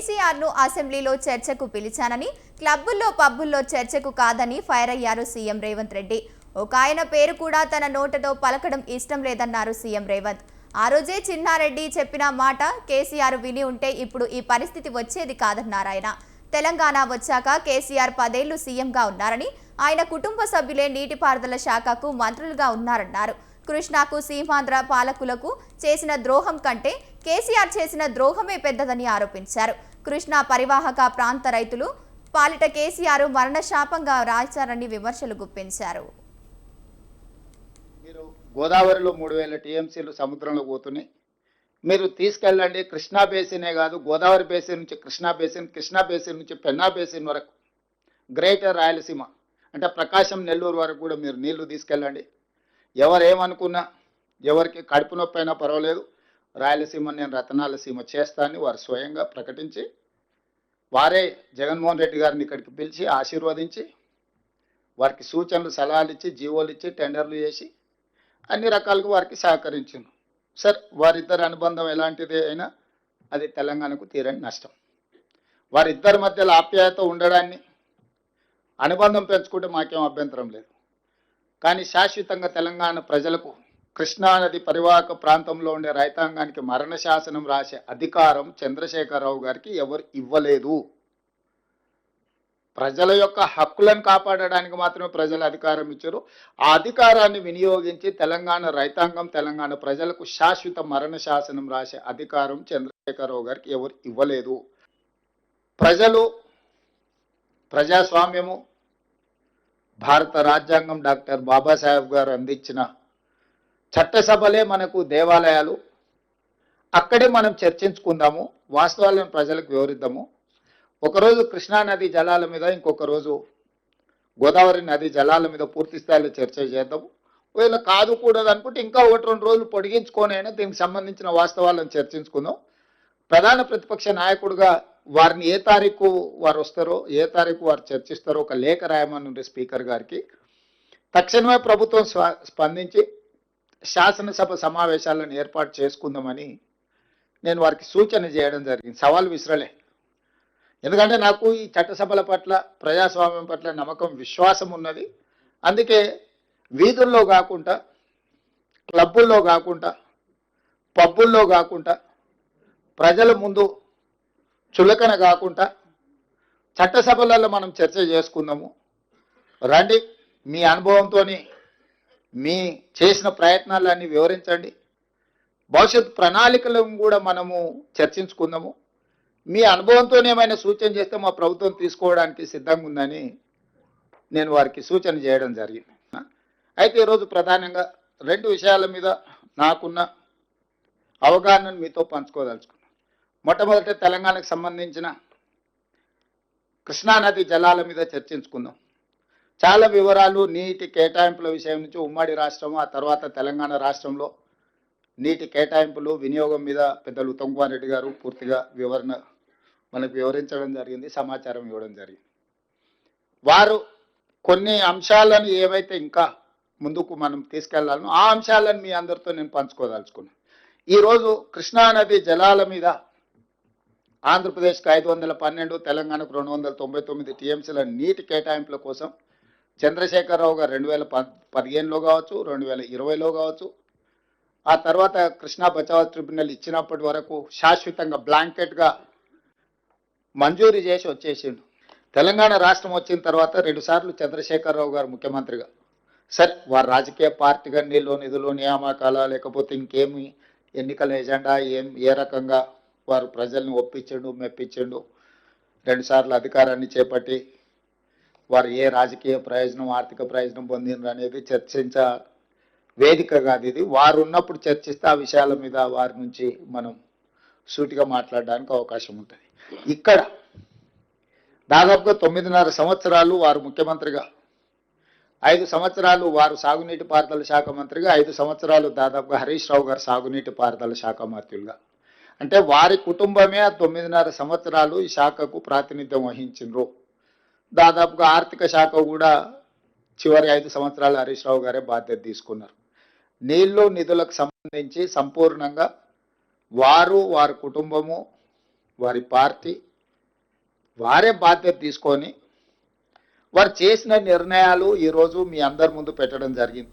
కేసీఆర్ ను అసెంబ్లీలో చర్చకు పిలిచానని, క్లబ్బుల్లో పబ్బుల్లో చర్చకు కాదని ఫైర్ అయ్యారు సీఎం రేవంత్ రెడ్డి. ఒక ఆయన పేరు కూడా తన నోటతో పలకడం ఇష్టం లేదన్నారు సీఎం రేవంత్. ఆ రోజే చిన్నారెడ్డి చెప్పిన మాట కేసీఆర్ విని ఉంటే ఇప్పుడు ఈ పరిస్థితి వచ్చేది కాదన్నారు ఆయన. తెలంగాణ వచ్చాక కేసీఆర్ 10 ఏళ్లు సీఎంగా ఉన్నారని, ఆయన కుటుంబ సభ్యులే నీటిపారుదల శాఖకు మంత్రులుగా ఉన్నారన్నారు. కృష్ణాకు సీమాంధ్ర పాలకులకు చేసిన ద్రోహం కంటే కేసీఆర్ చేసిన ద్రోహమే పెద్దదని ఆరోపించారు. కృష్ణా పరివాహక ప్రాంత రైతులు పాలిట కేసీఆర్ మరణశాపంగా రాశారని విమర్శలు గుప్పించారు. మీరు గోదావరిలో 3000 టీఎంసీలు సముద్రంలో పోతున్నాయి. మీరు తీసుకెళ్ళండి, కృష్ణా బేసినే కాదు, గోదావరి బేసిన్ నుంచి కృష్ణా బేసిన్ నుంచి పెన్నా బేసిన్ వరకు, గ్రేటర్ రాయలసీమ అంటే ప్రకాశం నెల్లూరు వరకు కూడా మీరు నీళ్లు తీసుకెళ్ళండి. ఎవరేమనుకున్నా, ఎవరికి కడుపు నొప్పి అయినా పర్వాలేదు, రాయలసీమ నేను రతనాల సీమ చేస్తానని వారు స్వయంగా ప్రకటించి, వారే జగన్మోహన్ రెడ్డి గారిని ఇక్కడికి పిలిచి ఆశీర్వదించి, వారికి సూచనలు సలహాలు ఇచ్చి, జీవోలు ఇచ్చి, టెండర్లు చేసి అన్ని రకాలుగా వారికి సహకరించింది. సార్, వారిద్దరి అనుబంధం ఎలాంటిది అయినా అది తెలంగాణకు తీరని నష్టం. వారిద్దరి మధ్యలో ఆప్యాయత ఉండడాన్ని, అనుబంధం పెంచుకుంటే మాకేం అభ్యంతరం లేదు. కానీ శాశ్వతంగా తెలంగాణ ప్రజలకు కృష్ణానది పరివాహక ప్రాంతంలో ఉండే రైతాంగానికి మరణ శాసనం రాసే అధికారం చంద్రశేఖరరావు గారికి ఎవరు ఇవ్వలేదు. ప్రజల యొక్క హక్కులను కాపాడడానికి మాత్రమే ప్రజలు అధికారం ఇచ్చారు. ఆ అధికారాన్ని వినియోగించి తెలంగాణ రైతాంగం, తెలంగాణ ప్రజలకు శాశ్వత మరణ శాసనం రాసే అధికారం చంద్రశేఖరరావు గారికి ఎవరు ఇవ్వలేదు. ప్రజలు, ప్రజాస్వామ్యము, భారత రాజ్యాంగం డాక్టర్ బాబాసాహెబ్ గారు అందించిన చట్టసభలే మనకు దేవాలయాలు. అక్కడే మనం చర్చించుకుందాము, వాస్తవాలను ప్రజలకు వివరిద్దాము. ఒకరోజు కృష్ణానది జలాల మీద, ఇంకొక రోజు గోదావరి నది జలాల మీద పూర్తి స్థాయిలో చర్చ చేద్దాము. ఒకవేళ కాదు కూడదు అనుకుంటే ఇంకా 1-2 రోజులు పొడిగించుకొని అయినా దీనికి సంబంధించిన వాస్తవాలను చర్చించుకుందాం. ప్రధాన ప్రతిపక్ష నాయకుడిగా వారిని ఏ తారీఖు వారు వస్తారో, ఏ తారీఖు వారు చర్చిస్తారో ఒక లేఖ రాయమని స్పీకర్ గారికి. తక్షణమే ప్రభుత్వం స్పందించి శాసనసభ సమావేశాలను ఏర్పాటు చేసుకుందామని నేను వారికి సూచన చేయడం జరిగింది. సవాల్ విసరలే. ఎందుకంటే నాకు ఈ చట్టసభల పట్ల, ప్రజాస్వామ్యం పట్ల నమ్మకం, విశ్వాసం ఉన్నది. అందుకే వీధుల్లో కాకుండా, క్లబ్బుల్లో కాకుండా, పబ్బుల్లో కాకుండా, ప్రజల ముందు చులకన కాకుండా చట్టసభలలో మనం చర్చ చేసుకుందాము. రండి, మీ అనుభవంతో మీ చేసిన ప్రయత్నాలన్నీ వివరించండి. భవిష్యత్ ప్రణాళికలను కూడా మనము చర్చించుకుందాము. మీ అనుభవంతో ఏమైనా సూచన చేస్తే మా ప్రభుత్వం తీసుకోవడానికి సిద్ధంగా ఉందని నేను వారికి సూచన చేయడం జరిగింది. అయితే ఈరోజు ప్రధానంగా 2 విషయాల మీద నాకున్న అవగాహనను మీతో పంచుకోదలుచుకున్నాను. మొట్టమొదట తెలంగాణకు సంబంధించిన కృష్ణానది జలాల మీద చర్చించుకుందాం. చాలా వివరాలు, నీటి కేటాయింపుల విషయం నుంచి ఉమ్మడి రాష్ట్రం, ఆ తర్వాత తెలంగాణ రాష్ట్రంలో నీటి కేటాయింపులు, వినియోగం మీద పెద్దలు ఉత్తమ్ కుమార్ రెడ్డి గారు పూర్తిగా వివరణ మనకు వివరించడం జరిగింది, సమాచారం ఇవ్వడం జరిగింది. వారు కొన్ని అంశాలను ఏవైతే ఇంకా ముందుకు మనం తీసుకెళ్లాలనో ఆ అంశాలను మీ అందరితో నేను పంచుకోదలుచుకున్నాను. ఈరోజు కృష్ణానది జలాల మీద ఆంధ్రప్రదేశ్కి 512, తెలంగాణకు 299 టీఎంసీల నీటి కేటాయింపుల కోసం చంద్రశేఖరరావు గారు 2015లో కావచ్చు, 2020లో కావచ్చు, ఆ తర్వాత కృష్ణా బచావ్ ట్రిబ్యునల్ ఇచ్చినప్పటి వరకు శాశ్వతంగా బ్లాంకెట్గా మంజూరు చేసి వచ్చేసిండు. తెలంగాణ రాష్ట్రం వచ్చిన తర్వాత 2 సార్లు చంద్రశేఖరరావు గారు ముఖ్యమంత్రిగా, సరే వారు రాజకీయ పార్టీగా నిధులు నియామకాల లేకపోతే ఇంకేమి ఎన్నికల ఎజెండా ఏ రకంగా వారు ప్రజల్ని ఒప్పించండు, మెప్పించండు, 2 సార్లు అధికారాన్ని చేపట్టి వారు ఏ రాజకీయ ప్రయోజనం, ఆర్థిక ప్రయోజనం పొందినరు అనేది చర్చించ వేదిక కాదు ఇది. వారు ఉన్నప్పుడు చర్చిస్తే ఆ విషయాల మీద వారి నుంచి మనం సూటిగా మాట్లాడడానికి అవకాశం ఉంటుంది. ఇక్కడ దాదాపుగా 9.5 సంవత్సరాలు వారు ముఖ్యమంత్రిగా, 5 సంవత్సరాలు వారు సాగునీటి పారుదల శాఖ మంత్రిగా, 5 సంవత్సరాలు దాదాపుగా హరీష్ రావు గారు సాగునీటి పారుదల శాఖ మంత్రులుగా. అంటే వారి కుటుంబమే 9.5 సంవత్సరాలు ఈ శాఖకు ప్రాతినిధ్యం వహించిండ్రు. దాదాపుగా ఆర్థిక శాఖ కూడా చివరి 5 సంవత్సరాలు హరీష్ రావు గారే బాధ్యత తీసుకున్నారు. నీళ్లు నిధులకు సంబంధించి సంపూర్ణంగా వారు, వారి కుటుంబము, వారి పార్టీ వారే బాధ్యత తీసుకొని వారు చేసిన నిర్ణయాలు ఈరోజు మీ అందరి ముందు పెట్టడం జరిగింది.